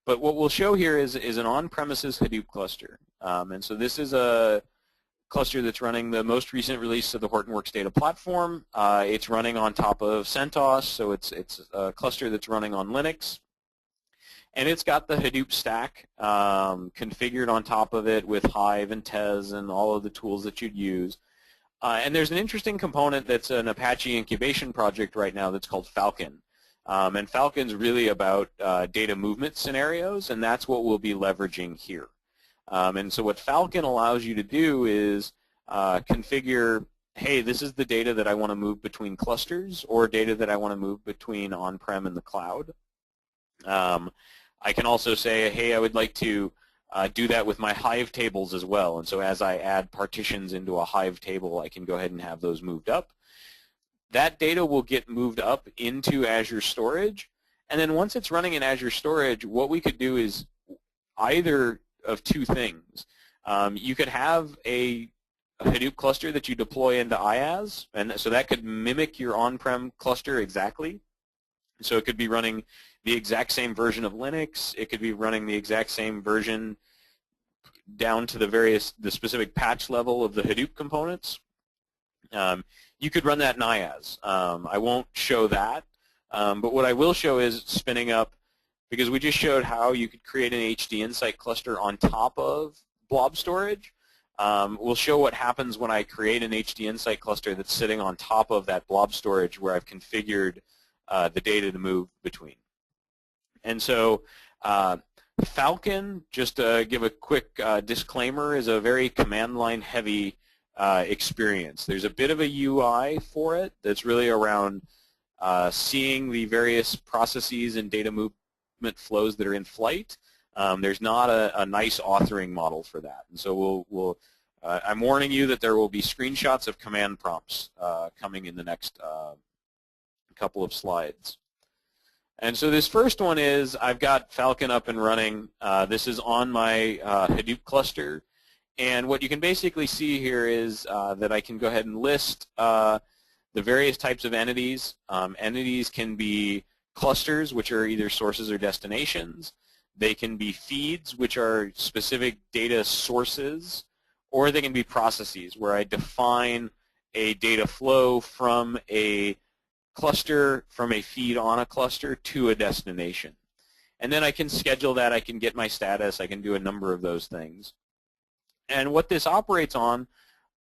B: But what we'll show here is an on-premises Hadoop cluster, and so this is a cluster that's running the most recent release of the Hortonworks data platform. It's running on top of CentOS, so it's a cluster that's running on Linux. And it's got the Hadoop stack configured on top of it with Hive and Tez and all of the tools that you'd use. And there's an interesting component that's an Apache incubation project right now that's called Falcon. And Falcon's really about data movement scenarios, and that's what we'll be leveraging here. And so what Falcon allows you to do is configure, hey, this is the data that I want to move between clusters or data that I want to move between on-prem and the cloud. I can also say, hey, I would like to do that with my Hive tables as well. And so as I add partitions into a Hive table, I can go ahead and have those moved up. That data will get moved up into Azure Storage. And then once it's running in Azure Storage, what we could do is either of two things. You could have a Hadoop cluster that you deploy into IaaS, and so that could mimic your on-prem cluster exactly. So it could be running the exact same version of Linux. It could be running the exact same version, down to the specific patch level of the Hadoop components. You could run that in IaaS. I won't show that, but what I will show is spinning up, because we just showed how you could create an HD Insight cluster on top of blob storage. We'll show what happens when I create an HD Insight cluster that's sitting on top of that blob storage where I've configured the data to move between. And so Falcon, just to give a quick disclaimer, is a very command line heavy experience. There's a bit of a UI for it that's really around seeing the various processes and data movement flows that are in flight. There's not a nice authoring model for that. And so I'm warning you that there will be screenshots of command prompts coming in the next couple of slides. And so this first one is, I've got Falcon up and running. This is on my Hadoop cluster. And what you can basically see here is that I can go ahead and list the various types of entities. Entities can be clusters, which are either sources or destinations. They can be feeds, which are specific data sources, or they can be processes, where I define a data flow from a cluster, from a feed on a cluster to a destination. And then I can schedule that, I can get my status, I can do a number of those things. And what this operates on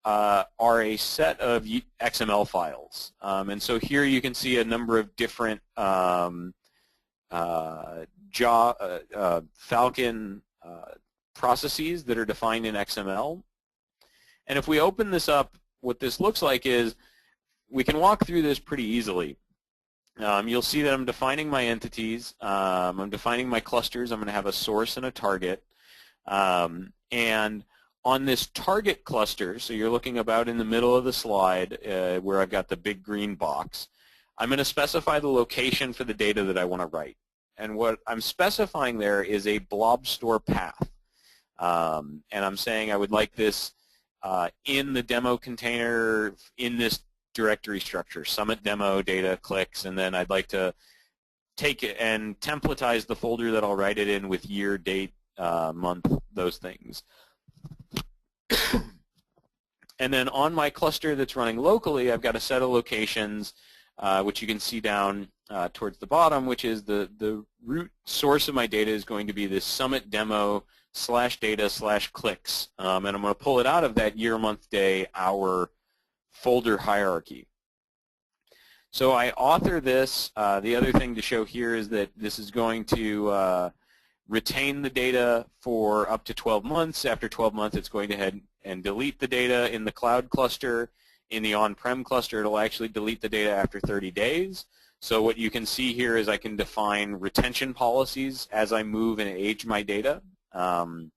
B: are a set of XML files. And so here you can see a number of different Falcon processes that are defined in XML. And if we open this up, what this looks like is we can walk through this pretty easily. You'll see that I'm defining my entities. I'm defining my clusters. I'm going to have a source and a target. And on this target cluster, so you're looking about in the middle of the slide where I've got the big green box, I'm going to specify the location for the data that I want to write. And what I'm specifying there is a blob store path. And I'm saying I would like this in the demo container in this directory structure, summit demo, data, clicks, and then I'd like to take it and templatize the folder that I'll write it in with year, date, month, those things. And then on my cluster that's running locally, I've got a set of locations, which you can see down towards the bottom, which is the root source of my data is going to be this summit demo /data/clicks. And I'm going to pull it out of that year, month, day, hour folder hierarchy. So I author this. The other thing to show here is that this is going to retain the data for up to 12 months. After 12 months, it's going to head and delete the data in the cloud cluster. In the on-prem cluster, it'll actually delete the data after 30 days. So what you can see here is I can define retention policies as I move and age my data. And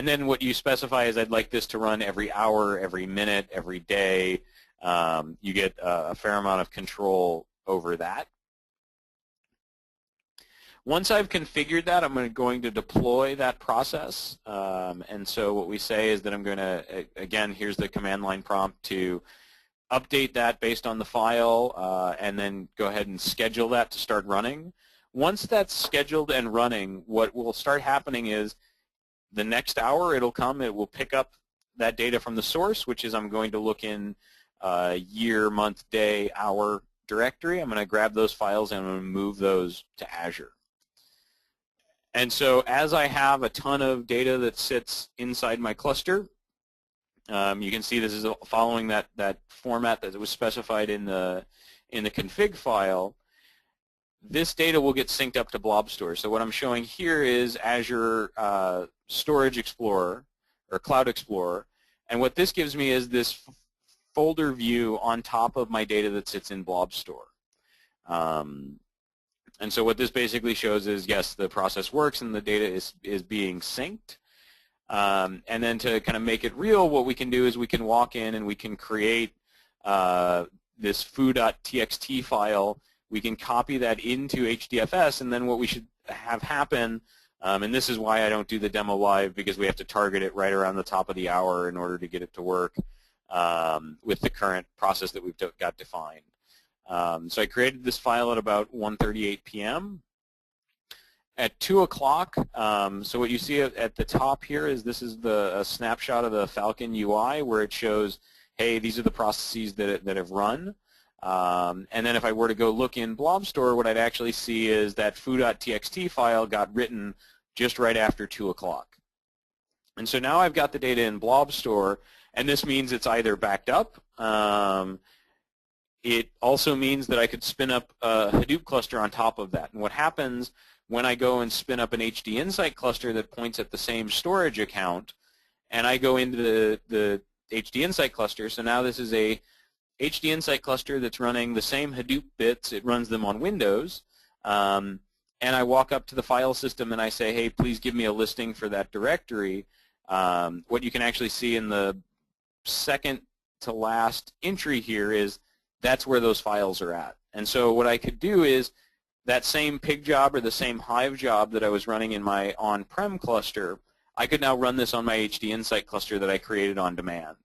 B: then what you specify is I'd like this to run every hour, every minute, every day. You get a fair amount of control over that. Once I've configured that, I'm going to deploy that process. And so what we say is that I'm going to, again, here's the command line prompt to update that based on the file, and then go ahead and schedule that to start running. Once that's scheduled and running, what will start happening is the next hour it'll come, it will pick up that data from the source, which is I'm going to look in year, month, day, hour directory. I'm going to grab those files and I'm going to move those to Azure. And so as I have a ton of data that sits inside my cluster, you can see this is following that format that was specified in the config file. This data will get synced up to Blob Store. So what I'm showing here is Azure Storage Explorer or Cloud Explorer, and what this gives me is this folder view on top of my data that sits in Blob Store. And so what this basically shows is, yes, the process works and the data is being synced. And then to kind of make it real, what we can do is we can walk in and we can create this foo.txt file. We can copy that into HDFS, and then what we should have happen, and this is why I don't do the demo live, because we have to target it right around the top of the hour in order to get it to work with the current process that we've got defined. So I created this file at about 1:38 p.m. At 2 o'clock, so what you see at the top here is this is a snapshot of the Falcon UI where it shows, hey, these are the processes that have run. And then if I were to go look in Blob Store, what I'd actually see is that foo.txt file got written just right after 2 o'clock. And so now I've got the data in Blob Store, and this means it's either backed up. It also means that I could spin up a Hadoop cluster on top of that. And what happens when I go and spin up an HD Insight cluster that points at the same storage account, and I go into the HD Insight cluster, so now this is a HD Insight cluster that's running the same Hadoop bits. It runs them on Windows. And I walk up to the file system and I say, hey, please give me a listing for that directory. What you can actually see in the second to last entry here is that's where those files are at. And so what I could do is that same pig job or the same Hive job that I was running in my on-prem cluster, I could now run this on my HD Insight cluster that I created on demand.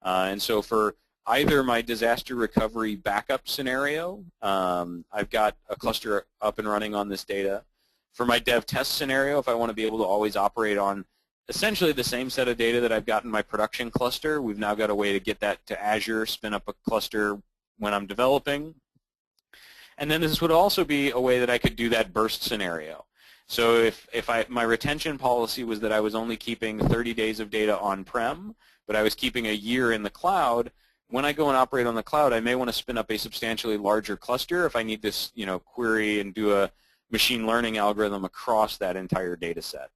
B: And so for either my disaster recovery backup scenario, I've got a cluster up and running on this data. For my dev test scenario, if I want to be able to always operate on essentially the same set of data that I've got in my production cluster, we've now got a way to get that to Azure, spin up a cluster when I'm developing. And then this would also be a way that I could do that burst scenario. So if my retention policy was that I was only keeping 30 days of data on-prem, but I was keeping a year in the cloud, when I go and operate on the cloud, I may want to spin up a substantially larger cluster if I need this, query and do a machine learning algorithm across that entire data set.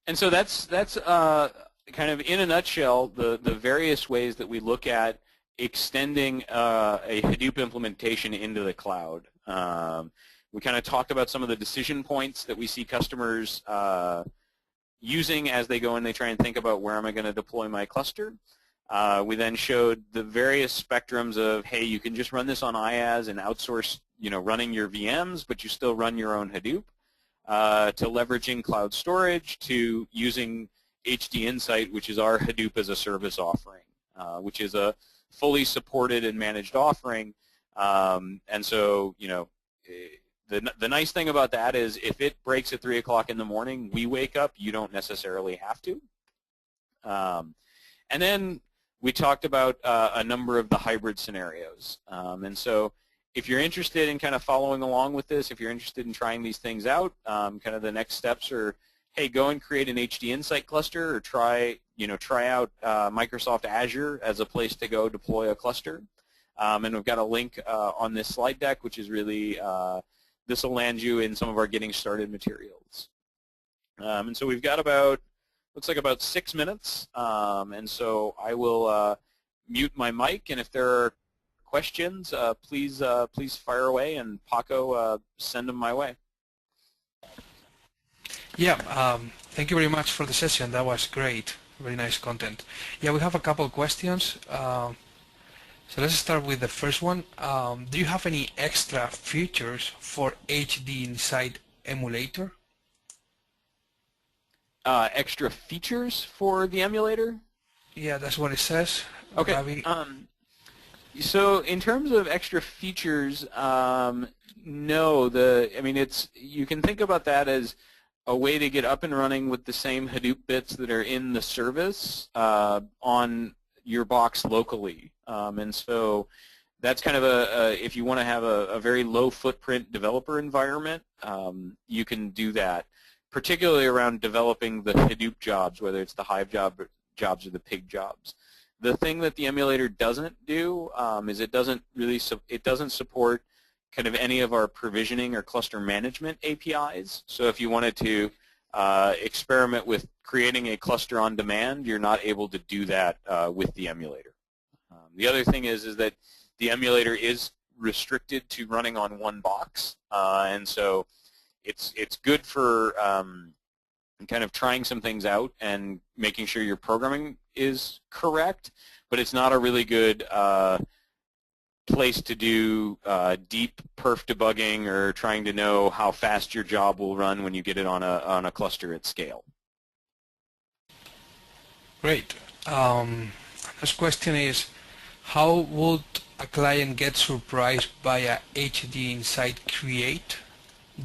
B: And so that's kind of in a nutshell the various ways that we look at extending a Hadoop implementation into the cloud. We kind of talked about some of the decision points that we see customers using as they go and they try and think about where am I going to deploy my cluster. We then showed the various spectrums of, hey, you can just run this on IaaS and outsource, running your VMs, but you still run your own Hadoop. To leveraging cloud storage, to using HD Insight, which is our Hadoop as a service offering, which is a fully supported and managed offering. And so, the nice thing about that is if it breaks at 3 o'clock in the morning, we wake up, you don't necessarily have to. And then we talked about a number of the hybrid scenarios. And so if you're interested in kind of following along with this, if you're interested in trying these things out, kind of the next steps are, hey, go and create an HD Insight cluster or try out Microsoft Azure as a place to go deploy a cluster. And we've got a link on this slide deck, which is really, this will land you in some of our getting started materials. And so we've got looks like about 6 minutes. And so I will mute my mic, and if there are questions, please fire away, and Paco, send them my way.
A: Yeah, thank you very much for the session. That was great. Very nice content. Yeah, we have a couple questions. So let's start with the first one. Do you have any extra features for HD Insight emulator?
B: Extra features for the emulator?
A: Yeah, that's what it says.
B: Okay. So in terms of extra features, no. You can think about that as a way to get up and running with the same Hadoop bits that are in the service on your box locally. And so that's kind of if you want to have a very low footprint developer environment, you can do that, particularly around developing the Hadoop jobs, whether it's the Hive jobs or the pig jobs. The thing that the emulator doesn't do is it doesn't support kind of any of our provisioning or cluster management APIs. So if you wanted to experiment with creating a cluster on demand, you're not able to do that with the emulator. The other thing is that the emulator is restricted to running on one box, and so it's good for kind of trying some things out and making sure your programming is correct, but it's not a really good place to do deep perf debugging or trying to know how fast your job will run when you get it on a cluster at scale.
A: Great. First question is, how would a client get surprised by a HD Insight Create?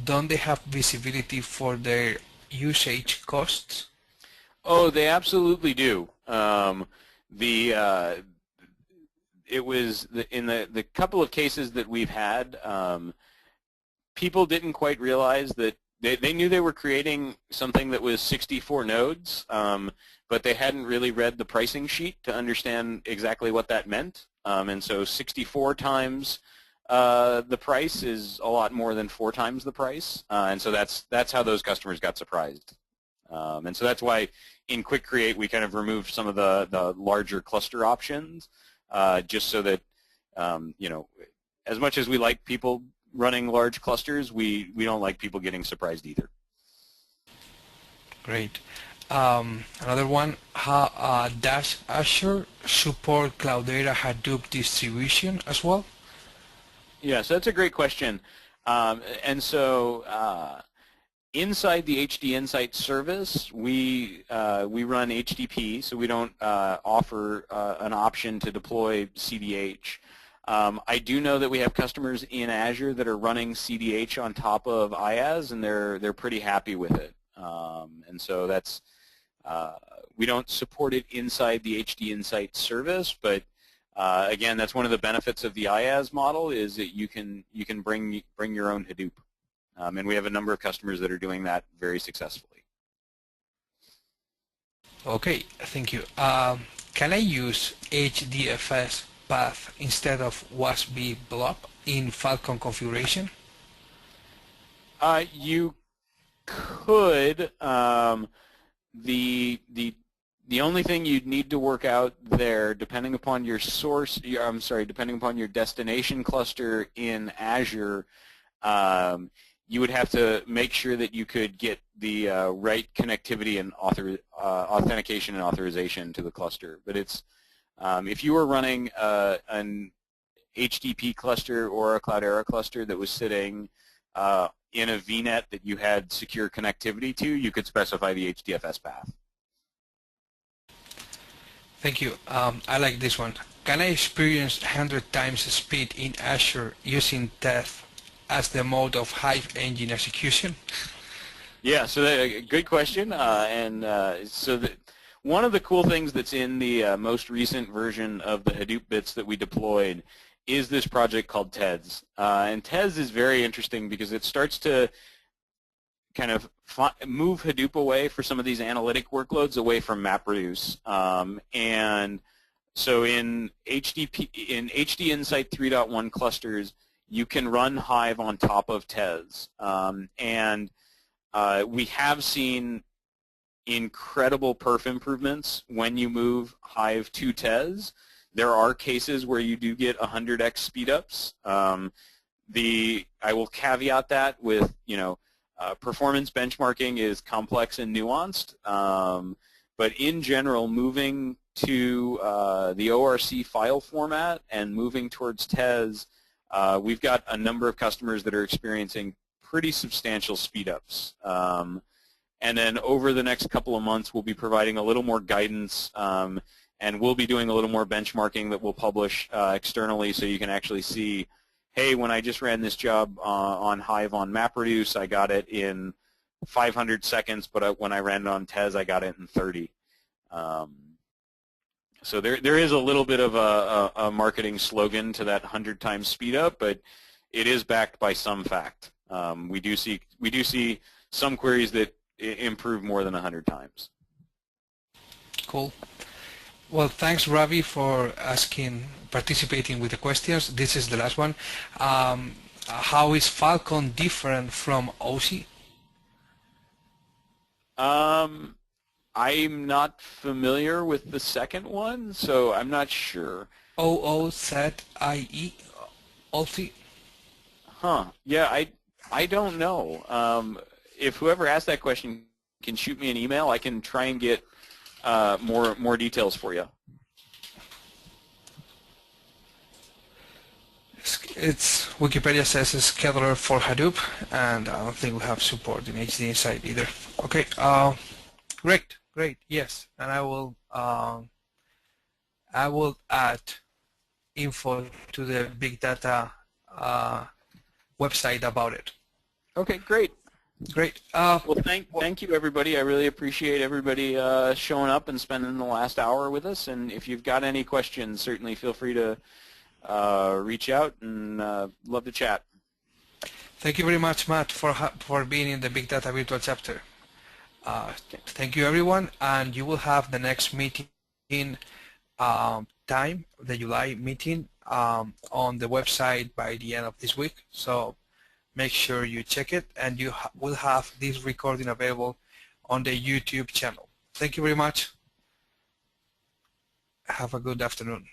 A: Don't they have visibility for their usage costs?
B: Oh, they absolutely do. The it was in the couple of cases that we've had, people didn't quite realize that they knew they were creating something that was 64 nodes, but they hadn't really read the pricing sheet to understand exactly what that meant. And so 64 times the price is a lot more than 4 times the price, and so that's how those customers got surprised. And so that's why in Quick Create we kind of removed some of the larger cluster options, just so that you know, as much as we like people running large clusters, we don't like people getting surprised either.
A: Great. Another one, does Azure support Cloudera Hadoop distribution as well?
B: Yeah, so that's a great question. And so inside the HD Insight service, we run HDP, so we don't offer an option to deploy CDH. I do know that we have customers in Azure that are running CDH on top of IaaS, and they're pretty happy with it. And so that's we don't support it inside the HD Insight service, but again, that's one of the benefits of the IaaS model is that you can bring your own Hadoop, and we have a number of customers that are doing that very successfully.
A: Okay, thank you. Can I use HDFS path instead of WASB blob in Falcon configuration?
B: You could. The only thing you'd need to work out there, depending upon your source, depending upon your destination cluster in Azure, you would have to make sure that you could get the right connectivity and authentication and authorization to the cluster. But it's if you were running an HDP cluster or a Cloudera cluster that was sitting in a VNet that you had secure connectivity to, you could specify the HDFS path.
A: Thank you. I like this one. Can I experience 100 times the speed in Azure using TED as the mode of Hive engine execution?
B: Yeah, so good question. One of the cool things that's in the most recent version of the Hadoop bits that we deployed is this project called TEDS. And TEDS is very interesting because it starts to kind of move Hadoop away for some of these analytic workloads away from MapReduce. And so in HD Insight 3.1 clusters, you can run Hive on top of TEDS. We have seen incredible perf improvements when you move Hive to TEDS. There are cases where you do get 100x speedups. I will caveat that with, performance benchmarking is complex and nuanced, but in general, moving to the ORC file format and moving towards TEDS, we've got a number of customers that are experiencing pretty substantial speedups. And then over the next couple of months, we'll be providing a little more guidance, and we'll be doing a little more benchmarking that we'll publish externally so you can actually see, hey, when I just ran this job on Hive on MapReduce, I got it in 500 seconds, but when I ran it on TEDS, I got it in 30. So there is a little bit of a marketing slogan to that 100 times speed up, but it is backed by some fact. We do see some queries that improve more than 100 times.
A: Cool. Well, thanks, Ravi, for participating with the questions. This is the last one. How is Falcon different from OC?
B: I'm not familiar with the second one, so I'm not sure.
A: OOZIE, OC?
B: Huh. Yeah, I don't know. If whoever asked that question can shoot me an email, I can try and get more details for you.
A: It's Wikipedia says it's scheduler for Hadoop, and I don't think we have support in HD Insight either. Okay, great, yes, and I will I will add info to the big data website about it.
B: Okay, great.
A: Great.
B: Well, thank you, everybody. I really appreciate everybody showing up and spending the last hour with us. And if you've got any questions, certainly feel free to reach out and love to chat.
A: Thank you very much, Matt, for being in the Big Data Virtual Chapter. Thank you, everyone, and you will have the next meeting time, the July meeting, on the website by the end of this week. So make sure you check it, and you will have this recording available on the YouTube channel. Thank you very much. Have a good afternoon.